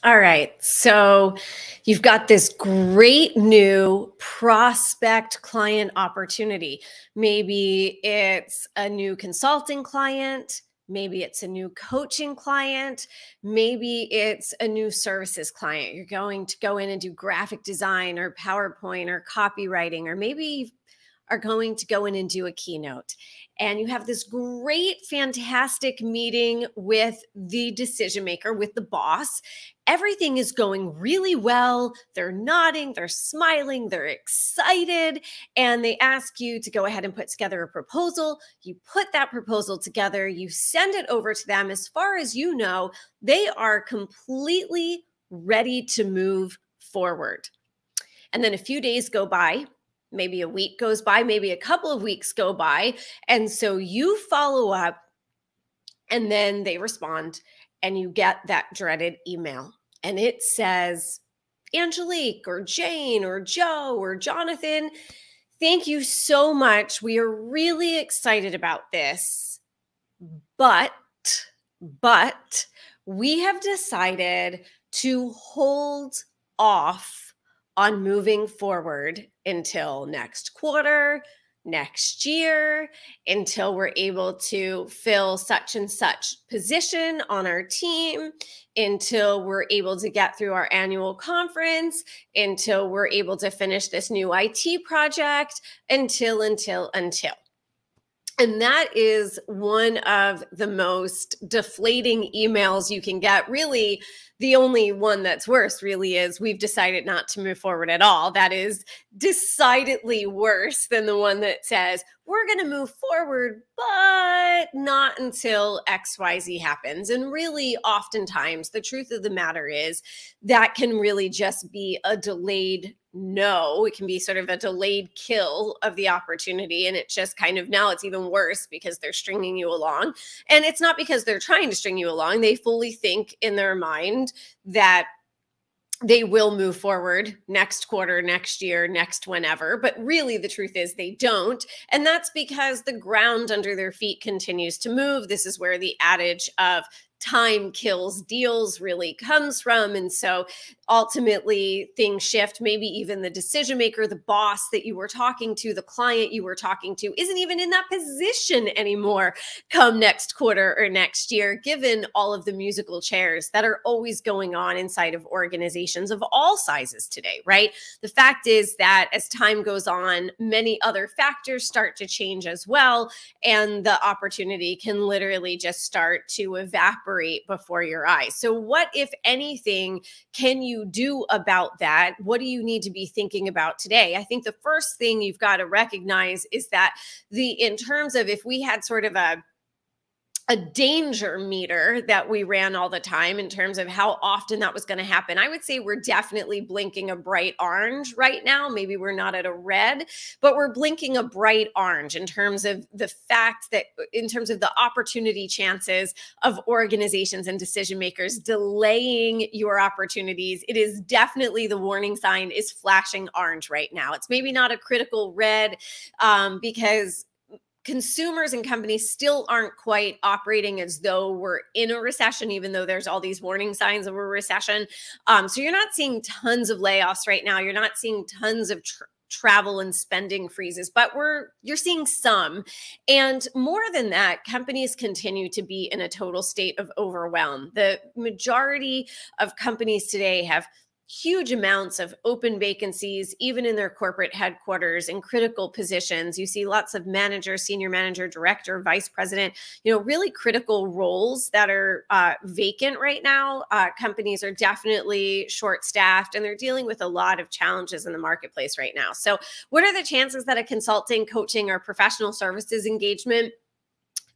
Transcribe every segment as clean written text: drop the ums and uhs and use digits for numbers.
All right. So you've got this great new prospect client opportunity. Maybe it's a new consulting client. Maybe it's a new coaching client. Maybe it's a new services client. You're going to go in and do graphic design or PowerPoint or copywriting, or maybe you are going to go in and do a keynote. And you have this great, fantastic meeting with the decision maker, with the boss. Everything is going really well. They're nodding, they're smiling, they're excited, and they ask you to go ahead and put together a proposal. You put that proposal together, you send it over to them. As far as you know, they are completely ready to move forward. And then a few days go by. Maybe a week goes by, maybe a couple of weeks go by. And so you follow up, and then they respond, and you get that dreaded email. And it says, Angelique or Jane or Joe or Jonathan, thank you so much. We are really excited about this. But we have decided to hold off on moving forward until next quarter, next year, until we're able to fill such and such position on our team, until we're able to get through our annual conference, until we're able to finish this new IT project, until. And that is one of the most deflating emails you can get. Really, the only one that's worse really is we've decided not to move forward at all. That is decidedly worse than the one that says we're going to move forward, but not until XYZ happens. And really, oftentimes, the truth of the matter is that can really just be a delayed no. It can be sort of a delayed kill of the opportunity. And it's just kind of, now it's even worse because they're stringing you along. And it's not because they're trying to string you along. They fully think in their mind that they will move forward next quarter, next year, next whenever. But really, the truth is they don't. And that's because the ground under their feet continues to move. This is where the adage of time kills deals really comes from. And so ultimately things shift. Maybe even the decision maker, the boss that you were talking to, the client you were talking to isn't even in that position anymore come next quarter or next year, given all of the musical chairs that are always going on inside of organizations of all sizes today, right? The fact is that as time goes on, many other factors start to change as well. And the opportunity can literally just start to evaporate before your eyes. So what, if anything, can you do about that? What do you need to be thinking about today? I think the first thing you've got to recognize is that in terms of, if we had sort of a danger meter that we ran all the time in terms of how often that was going to happen, I would say we're definitely blinking a bright orange right now. Maybe we're not at a red, but we're blinking a bright orange in terms of the fact that, in terms of the opportunity chances of organizations and decision makers delaying your opportunities. It is definitely, the warning sign is flashing orange right now. It's maybe not a critical red because consumers and companies still aren't quite operating as though we're in a recession, even though there's all these warning signs of a recession. So you're not seeing tons of layoffs right now. You're not seeing tons of travel and spending freezes, but you're seeing some. And more than that, companies continue to be in a total state of overwhelm. The majority of companies today have huge amounts of open vacancies, even in their corporate headquarters, in critical positions. You see lots of manager, senior manager, director, vice president, really critical roles that are vacant right now. Companies are definitely short-staffed, and they're dealing with a lot of challenges in the marketplace right now. So what are the chances that a consulting, coaching, or professional services engagement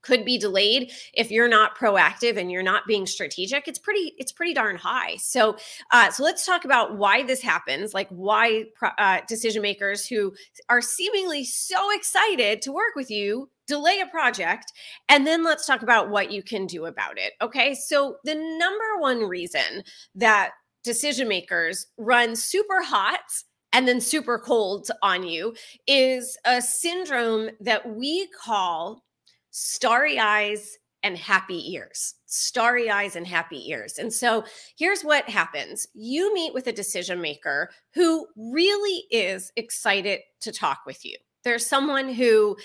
could be delayed if you're not proactive and you're not being strategic? It's pretty darn high. So let's talk about why this happens, like why decision makers who are seemingly so excited to work with you delay a project. And then let's talk about what you can do about it. Okay. So the number one reason that decision makers run super hot and then super cold on you is a syndrome that we call starry eyes and happy ears, starry eyes and happy ears. And so here's what happens. You meet with a decision maker who really is excited to talk with you. There's someone who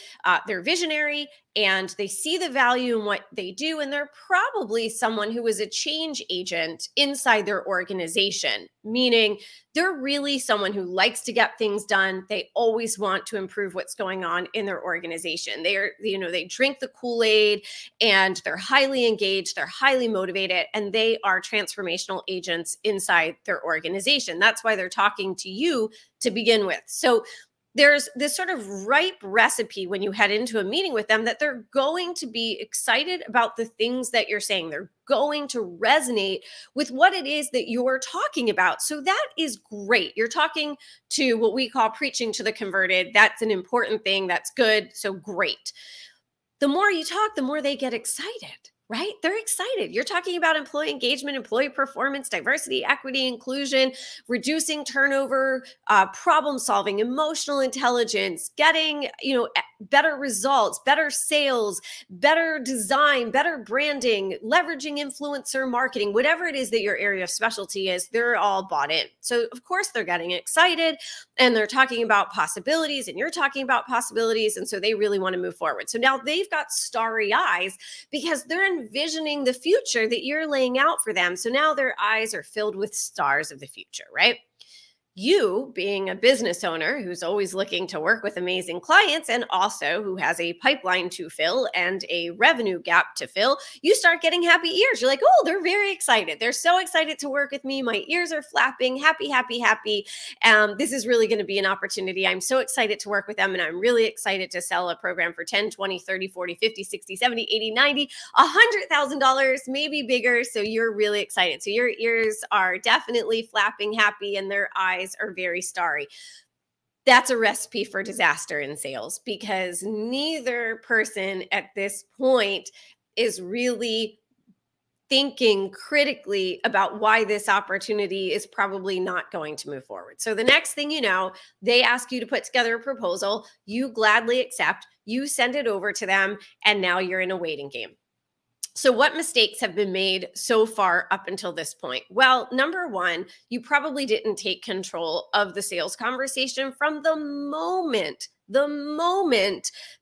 they're visionary and they see the value in what they do. And they're probably someone who is a change agent inside their organization, meaning they're really someone who likes to get things done. They always want to improve what's going on in their organization. They drink the Kool-Aid and they're highly engaged, they're highly motivated, and they are transformational agents inside their organization. That's why they're talking to you to begin with. So there's this sort of ripe recipe when you head into a meeting with them that they're going to be excited about the things that you're saying. They're going to resonate with what it is that you're talking about. So that is great. You're talking to what we call preaching to the converted. That's an important thing. That's good. So great. The more you talk, the more they get excited. Right? They're excited. You're talking about employee engagement, employee performance, diversity, equity, inclusion, reducing turnover, problem solving, emotional intelligence, getting, better results, better sales, better design, better branding, leveraging influencer marketing, whatever it is that your area of specialty is, they're all bought in. So of course they're getting excited and they're talking about possibilities and you're talking about possibilities. And so they really want to move forward. So now they've got starry eyes because they're envisioning the future that you're laying out for them. So now their eyes are filled with stars of the future, right? You, being a business owner who's always looking to work with amazing clients and also who has a pipeline to fill and a revenue gap to fill, you start getting happy ears. You're like, oh, they're very excited. They're so excited to work with me. My ears are flapping, happy, happy, happy. This is really going to be an opportunity. I'm so excited to work with them. And I'm really excited to sell a program for 10, 20, 30, 40, 50, 60, 70, 80, 90, $100,000, maybe bigger. So you're really excited. So your ears are definitely flapping happy and their eyes are very starry. That's a recipe for disaster in sales because neither person at this point is really thinking critically about why this opportunity is probably not going to move forward. So the next thing you know, they ask you to put together a proposal, you gladly accept, you send it over to them, and now you're in a waiting game. So what mistakes have been made so far up until this point? Well, number one, you probably didn't take control of the sales conversation from the moment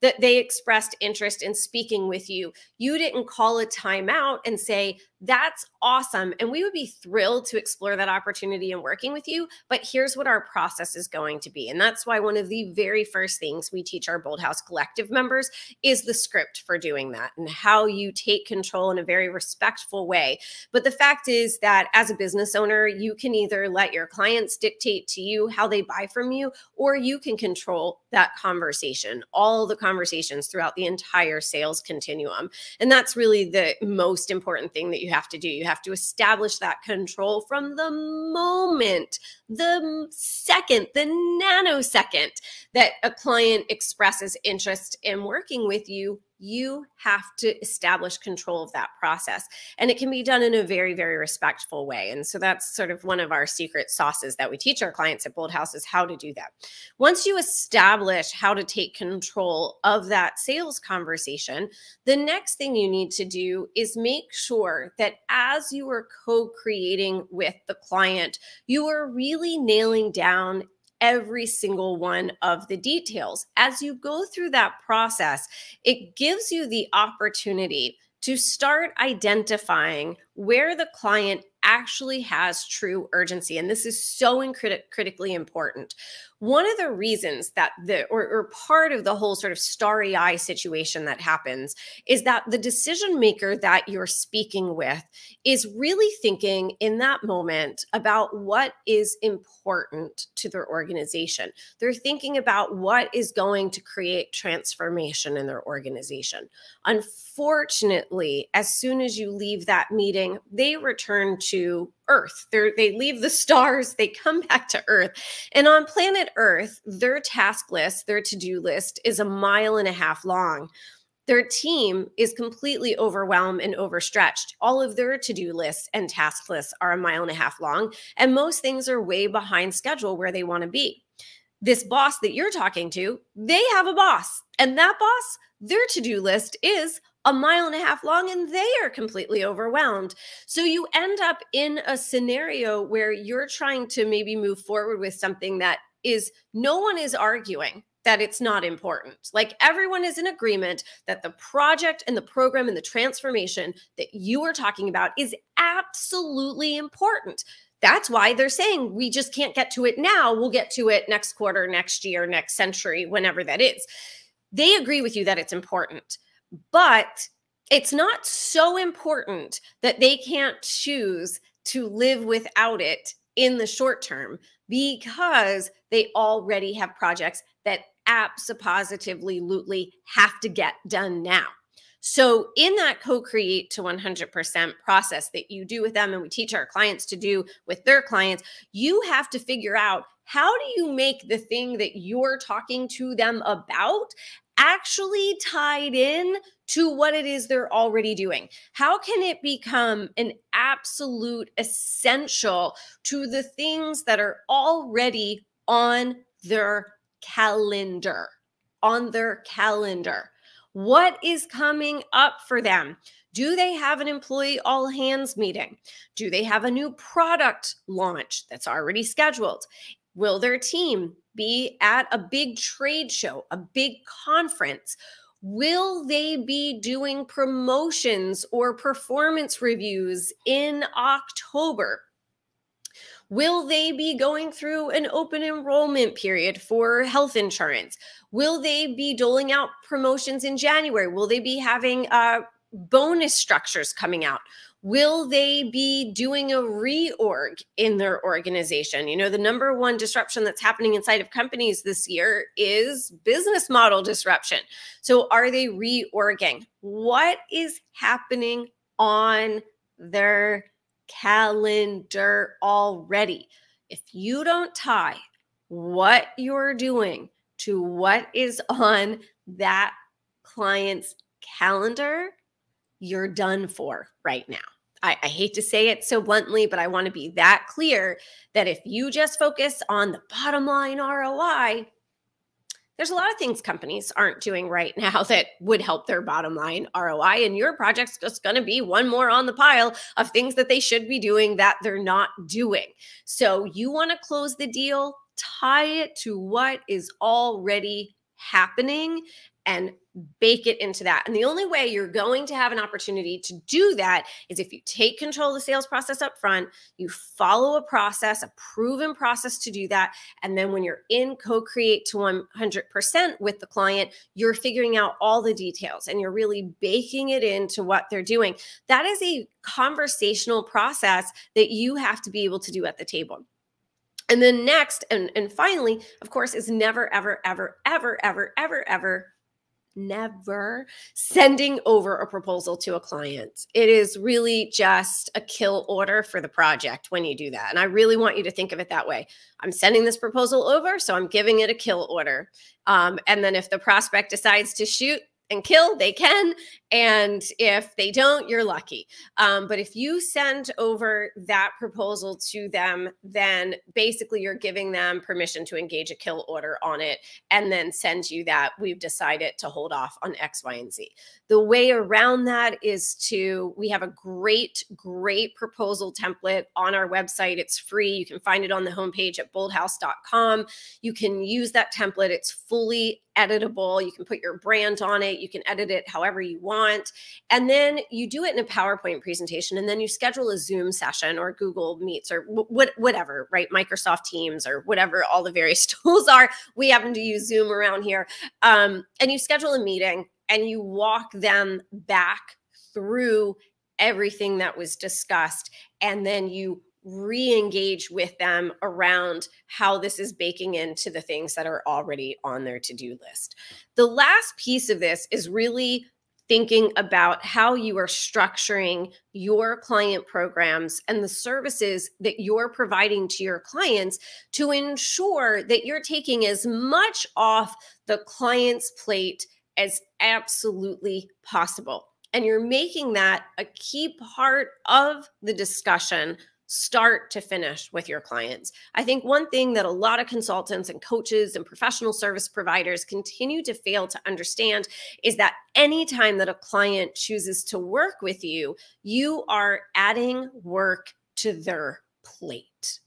that they expressed interest in speaking with you. You didn't call a timeout and say, that's awesome. And we would be thrilled to explore that opportunity in working with you. But here's what our process is going to be. And that's why one of the very first things we teach our Bold House Collective members is the script for doing that and how you take control in a very respectful way. But the fact is that as a business owner, you can either let your clients dictate to you how they buy from you, or you can control that conversation, all the conversations throughout the entire sales continuum. And that's really the most important thing that you have to do. You have to establish that control from the moment, the second, the nanosecond that a client expresses interest in working with you. You have to establish control of that process. And it can be done in a very, very respectful way. And so that's sort of one of our secret sauces that we teach our clients at Bold House is how to do that. Once you establish how to take control of that sales conversation, the next thing you need to do is make sure that as you are co-creating with the client, you are really nailing down every single one of the details. As you go through that process, it gives you the opportunity to start identifying where the client actually has true urgency. And this is so critically important. One of the reasons that or part of the whole sort of starry eye situation that happens is that the decision maker that you're speaking with is really thinking in that moment about what is important to their organization. They're thinking about what is going to create transformation in their organization. Unfortunately, as soon as you leave that meeting, they return to Earth. They leave the stars, they come back to Earth. And on planet Earth, their task list, their to-do list is 1.5 miles long. Their team is completely overwhelmed and overstretched. All of their to-do lists and task lists are 1.5 miles long, and most things are way behind schedule where they want to be. This boss that you're talking to, they have a boss, and that boss, their to-do list is a mile and a half long and they are completely overwhelmed. So you end up in a scenario where you're trying to maybe move forward with something that is, no one is arguing that it's not important. Like, everyone is in agreement that the project and the program and the transformation that you are talking about is absolutely important. That's why they're saying we just can't get to it now. We'll get to it next quarter, next year, next century, whenever that is. They agree with you that it's important, but it's not so important that they can't choose to live without it in the short term, because they already have projects that absolutely have to get done now. So in that co-create to 100% process that you do with them, and we teach our clients to do with their clients, you have to figure out, how do you make the thing that you're talking to them about actually tied in to what it is they're already doing? How can it become an absolute essential to the things that are already on their calendar? What is coming up for them? Do they have an employee all hands meeting? Do they have a new product launch that's already scheduled? Will their team be at a big trade show, a big conference? Will they be doing promotions or performance reviews in October? Will they be going through an open enrollment period for health insurance? Will they be doling out promotions in January? Will they be having bonus structures coming out? Will they be doing a reorg in their organization? You know, the number one disruption that's happening inside of companies this year is business model disruption. So are they reorging? What is happening on their calendar already? If you don't tie what you're doing to what is on that client's calendar, you're done for right now. I hate to say it so bluntly, but I want to be that clear that if you just focus on the bottom line ROI, there's a lot of things companies aren't doing right now that would help their bottom line ROI. And your project's just going to be one more on the pile of things that they should be doing that they're not doing. So you want to close the deal, tie it to what is already happening, and bake it into that. And the only way you're going to have an opportunity to do that is if you take control of the sales process up front, you follow a process, a proven process to do that. And then when you're in co-create to 100% with the client, you're figuring out all the details and you're really baking it into what they're doing. That is a conversational process that you have to be able to do at the table. And then next, and finally, of course, is never, ever, ever, ever, ever, ever, ever, never sending over a proposal to a client. It is really just a kill order for the project when you do that. And I really want you to think of it that way. I'm sending this proposal over, so I'm giving it a kill order. And then if the prospect decides to shoot and kill, they can. And if they don't, you're lucky. But if you send over that proposal to them, then basically you're giving them permission to engage a kill order on it and then send you that we've decided to hold off on X, Y, and Z. The way around that is we have a great proposal template on our website. It's free. You can find it on the homepage at boldhouse.com. You can use that template. It's fully editable. You can put your brand on it. You can edit it however you want. And then you do it in a PowerPoint presentation, and then you schedule a Zoom session or Google Meets or whatever, right? Microsoft Teams or whatever all the various tools are. We happen to use Zoom around here. And you schedule a meeting and you walk them back through everything that was discussed. And then you re-engage with them around how this is baking into the things that are already on their to-do list. The last piece of this is really thinking about how you are structuring your client programs and the services that you're providing to your clients to ensure that you're taking as much off the client's plate as absolutely possible. And you're making that a key part of the discussion start to finish with your clients. I think one thing that a lot of consultants and coaches and professional service providers continue to fail to understand is that anytime that a client chooses to work with you, you are adding work to their plate.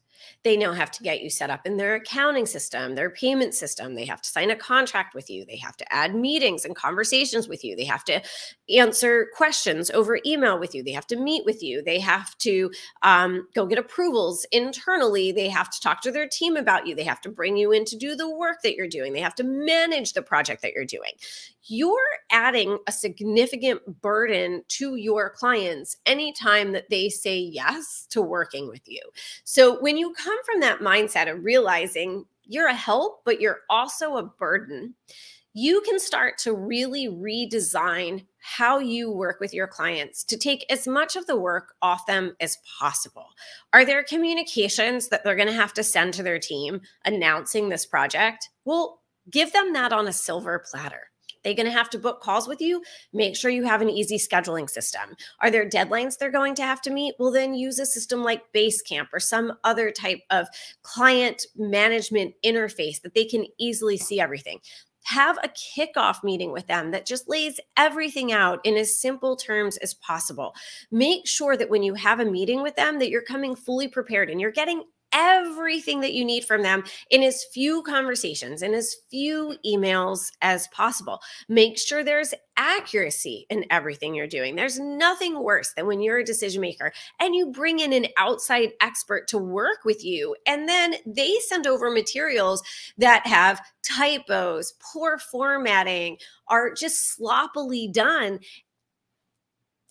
They now have to get you set up in their accounting system, their payment system. They have to sign a contract with you. They have to add meetings and conversations with you. They have to answer questions over email with you. They have to meet with you. They have to go get approvals internally. They have to talk to their team about you. They have to bring you in to do the work that you're doing. They have to manage the project that you're doing. You're adding a significant burden to your clients anytime that they say yes to working with you. So when you come from that mindset of realizing you're a help, but you're also a burden, you can start to really redesign how you work with your clients to take as much of the work off them as possible. Are there communications that they're going to have to send to their team announcing this project? Well, give them that on a silver platter. They're going to have to book calls with you. Make sure you have an easy scheduling system. Are there deadlines they're going to have to meet? Well, then use a system like Basecamp or some other type of client management interface that they can easily see everything. Have a kickoff meeting with them that just lays everything out in as simple terms as possible. Make sure that when you have a meeting with them that you're coming fully prepared and you're getting everything that you need from them in as few conversations, in as few emails as possible. Make sure there's accuracy in everything you're doing. There's nothing worse than when you're a decision maker and you bring in an outside expert to work with you, and then they send over materials that have typos, poor formatting, are just sloppily done.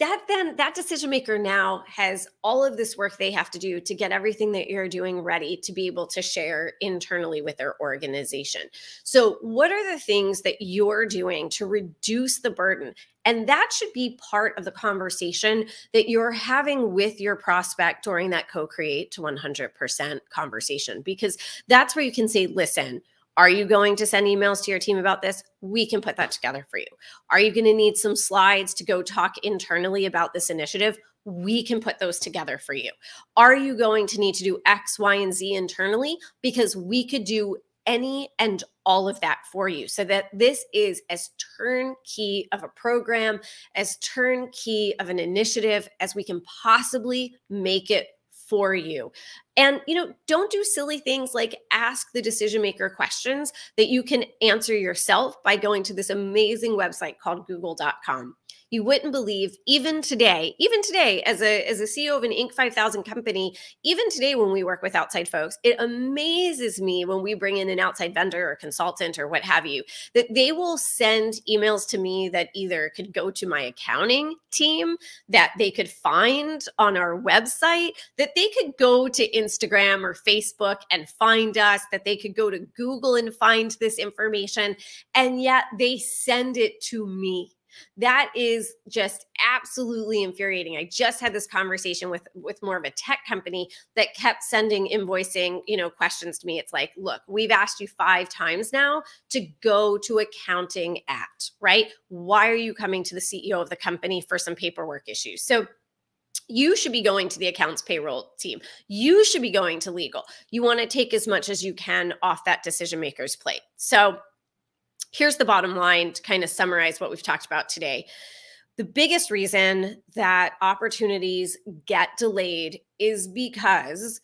That decision maker now has all of this work they have to do to get everything that you're doing ready to be able to share internally with their organization. So what are the things that you're doing to reduce the burden? And that should be part of the conversation that you're having with your prospect during that co-create to 100% conversation, because that's where you can say, listen, are you going to send emails to your team about this? We can put that together for you. Are you going to need some slides to go talk internally about this initiative? We can put those together for you. Are you going to need to do X, Y, and Z internally? Because we could do any and all of that for you, so that this is as turnkey of a program, as turnkey of an initiative as we can possibly make it for you. And, don't do silly things like ask the decision maker questions that you can answer yourself by going to this amazing website called google.com. You wouldn't believe, even today, as a CEO of an Inc. 5000 company, even today when we work with outside folks, it amazes me when we bring in an outside vendor or consultant or what have you, that they will send emails to me that either could go to my accounting team, that they could find on our website, that they could go to Instagram or Facebook and find us, that they could go to Google and find this information, and yet they send it to me. That is just absolutely infuriating. I just had this conversation with more of a tech company that kept sending invoicing, questions to me. It's like, look, we've asked you 5 times now to go to accounting right? Why are you coming to the CEO of the company for some paperwork issues? So you should be going to the accounts payroll team. You should be going to legal. You want to take as much as you can off that decision maker's plate. So here's the bottom line to kind of summarize what we've talked about today. The biggest reason that opportunities get delayed is because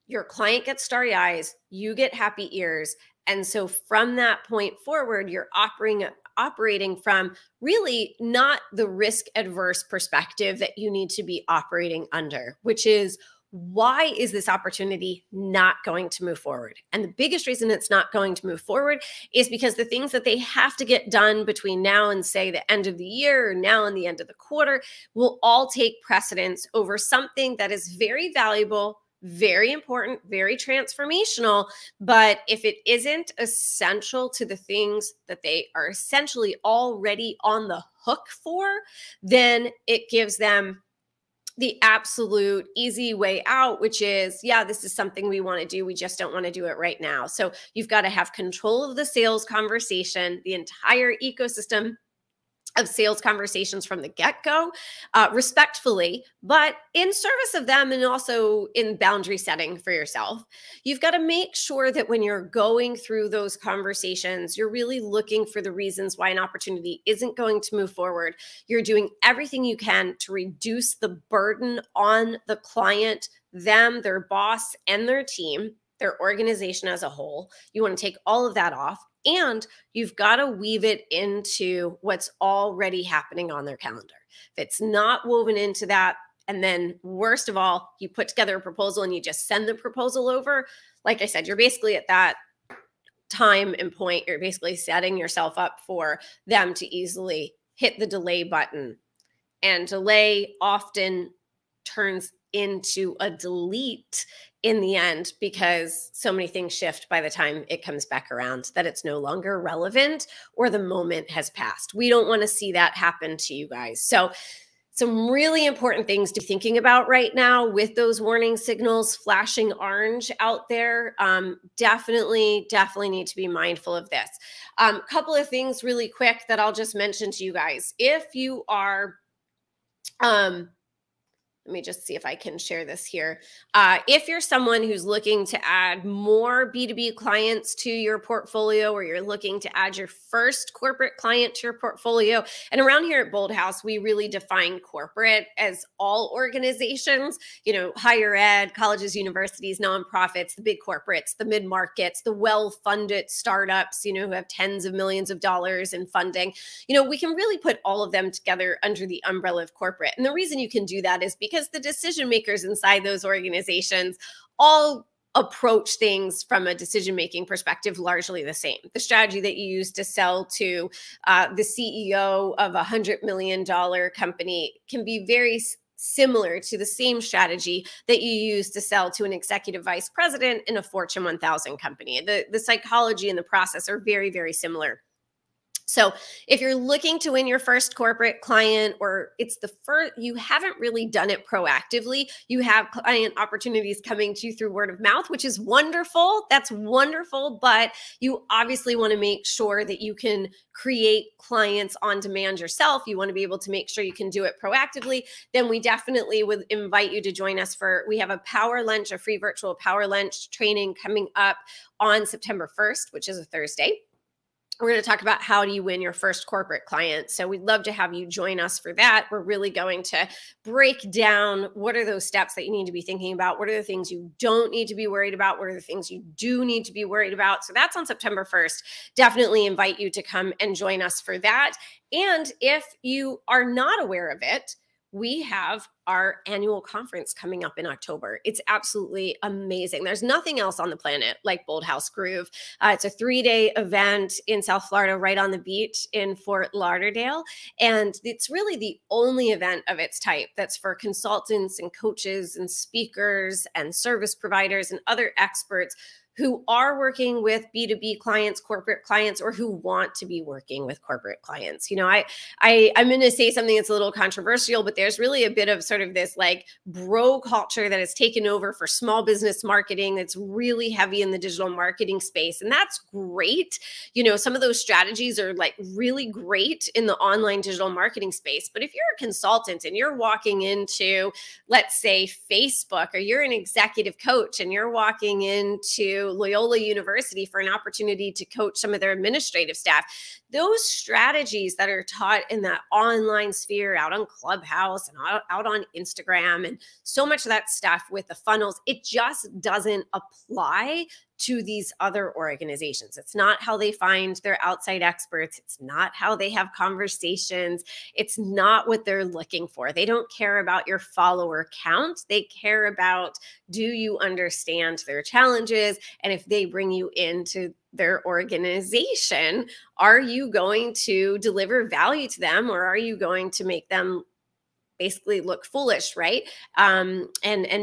your client gets starry eyes, you get happy ears. And so from that point forward, you're operating from really not the risk adverse perspective that you need to be operating under, which is, why is this opportunity not going to move forward? And the biggest reason it's not going to move forward is because the things that they have to get done between now and, say, the end of the year or now and the end of the quarter will all take precedence over something that is very valuable, very important, very transformational. But if it isn't essential to the things that they are essentially already on the hook for, then it gives them the absolute easy way out, which is, yeah, this is something we want to do. We just don't want to do it right now. So you've got to have control of the sales conversation, the entire ecosystem of sales conversations from the get-go, respectfully, but in service of them and also in boundary setting for yourself. You've got to make sure that when you're going through those conversations, you're really looking for the reasons why an opportunity isn't going to move forward. You're doing everything you can to reduce the burden on the client, them, their boss, and their team, their organization as a whole. You want to take all of that off. And you've got to weave it into what's already happening on their calendar. If it's not woven into that, and then worst of all, you put together a proposal and you just send the proposal over, like I said, you're basically at that time and point, you're basically setting yourself up for them to easily hit the delay button. And delay often turns into a delete in the end, because so many things shift by the time it comes back around that it's no longer relevant or the moment has passed. We don't want to see that happen to you guys. So some really important things to be thinking about right now with those warning signals flashing orange out there. Definitely need to be mindful of this. Couple of things really quick that I'll just mention to you guys. If you are, let me just see if I can share this here. If you're someone who's looking to add more B2B clients to your portfolio, or you're looking to add your first corporate client to your portfolio, and around here at Bold House, we really define corporate as all organizations, higher ed, colleges, universities, nonprofits, the big corporates, the mid-markets, the well-funded startups, who have tens of millions of dollars in funding. We can really put all of them together under the umbrella of corporate. And the reason you can do that is because the decision makers inside those organizations all approach things from a decision-making perspective largely the same. The strategy that you use to sell to the CEO of $100 million company can be very similar to the same strategy that you use to sell to an executive vice president in a Fortune 1000 company. The psychology and the process are very, very similar. So if you're looking to win your first corporate client, or it's the first, you haven't really done it proactively, you have client opportunities coming to you through word of mouth, which is wonderful. That's wonderful. But you obviously want to make sure that you can create clients on demand yourself. You want to be able to make sure you can do it proactively. Then we definitely would invite you to join us we have a power lunch, a free virtual power lunch training coming up on September 1st, which is a Thursday. We're going to talk about how do you win your first corporate client. So we'd love to have you join us for that. We're really going to break down what are those steps that you need to be thinking about. What are the things you don't need to be worried about? What are the things you do need to be worried about? So that's on September 1st. Definitely invite you to come and join us for that. And if you are not aware of it, we have our annual conference coming up in October. It's absolutely amazing. There's nothing else on the planet like Bold House Groove. It's a 3-day event in South Florida, right on the beach in Fort Lauderdale. And it's really the only event of its type that's for consultants and coaches and speakers and service providers and other experts who are working with B2B clients, corporate clients, or who want to be working with corporate clients. I'm going to say something that's a little controversial, but there's really a bit of sort of this like bro culture that has taken over for small business marketing that's really heavy in the digital marketing space. And that's great. Some of those strategies are like really great in the online digital marketing space. But if you're a consultant and you're walking into, let's say, Facebook, or you're an executive coach and you're walking into Loyola University for an opportunity to coach some of their administrative staff, those strategies that are taught in that online sphere, out on Clubhouse and out on Instagram, and so much of that stuff with the funnels, it just doesn't apply to these other organizations. It's not how they find their outside experts. It's not how they have conversations. It's not what they're looking for. They don't care about your follower count. They care about, do you understand their challenges? And if they bring you into their organization, are you going to deliver value to them, or are you going to make them basically look foolish, right? And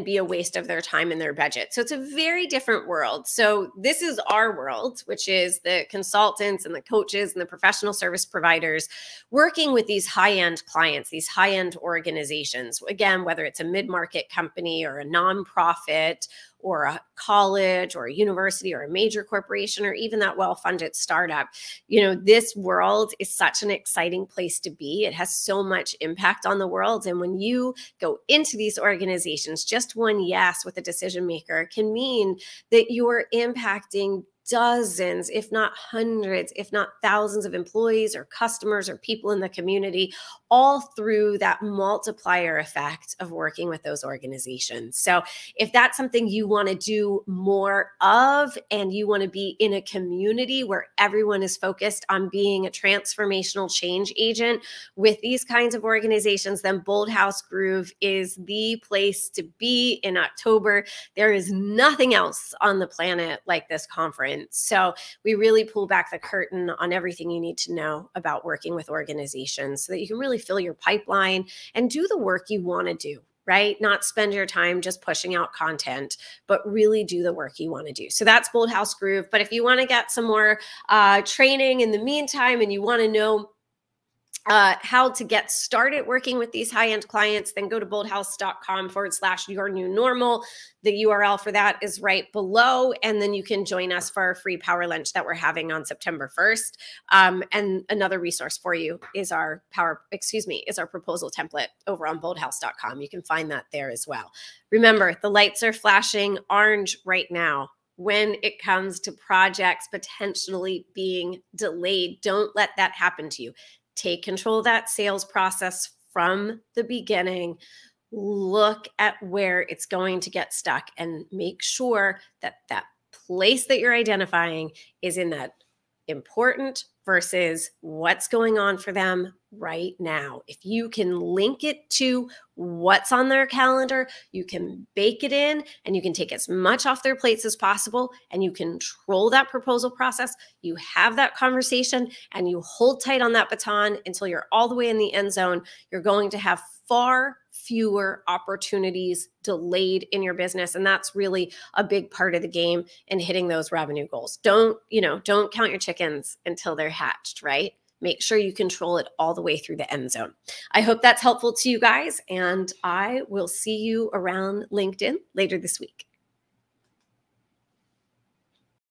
be a waste of their time and their budget. So it's a very different world. So this is our world, which is the consultants and the coaches and the professional service providers working with these high-end clients, these high-end organizations. Again, whether it's a mid-market company or a nonprofit or a college or a university or a major corporation or even that well-funded startup. This world is such an exciting place to be. It has so much impact on the world. And when you go into these organizations, just one yes with a decision maker can mean that you're impacting dozens, if not hundreds, if not thousands of employees or customers or people in the community, all through that multiplier effect of working with those organizations. So if that's something you want to do more of, and you want to be in a community where everyone is focused on being a transformational change agent with these kinds of organizations, then Bold House Groove is the place to be in October. There is nothing else on the planet like this conference. So we really pull back the curtain on everything you need to know about working with organizations so that you can really fill your pipeline and do the work you want to do, right? Not spend your time just pushing out content, but really do the work you want to do. So that's Bold House Groove. But if you want to get some more training in the meantime, and you want to know how to get started working with these high-end clients, then go to boldhouse.com/your-new-normal. The URL for that is right below. And then you can join us for our free power lunch that we're having on September 1st. And another resource for you is our proposal template over on boldhouse.com. You can find that there as well. Remember, the lights are flashing orange right now when it comes to projects potentially being delayed. Don't let that happen to you. Take control of that sales process from the beginning. Look at where it's going to get stuck and make sure that that place that you're identifying is in that important versus what's going on for them right now. If you can link it to what's on their calendar, you can bake it in and you can take as much off their plates as possible, and you control that proposal process. You have that conversation and you hold tight on that baton until you're all the way in the end zone. You're going to have far fewer opportunities delayed in your business. And that's really a big part of the game in hitting those revenue goals. Don't count your chickens until they're hatched, right? Make sure you control it all the way through the end zone. I hope that's helpful to you guys, and I will see you around LinkedIn later this week.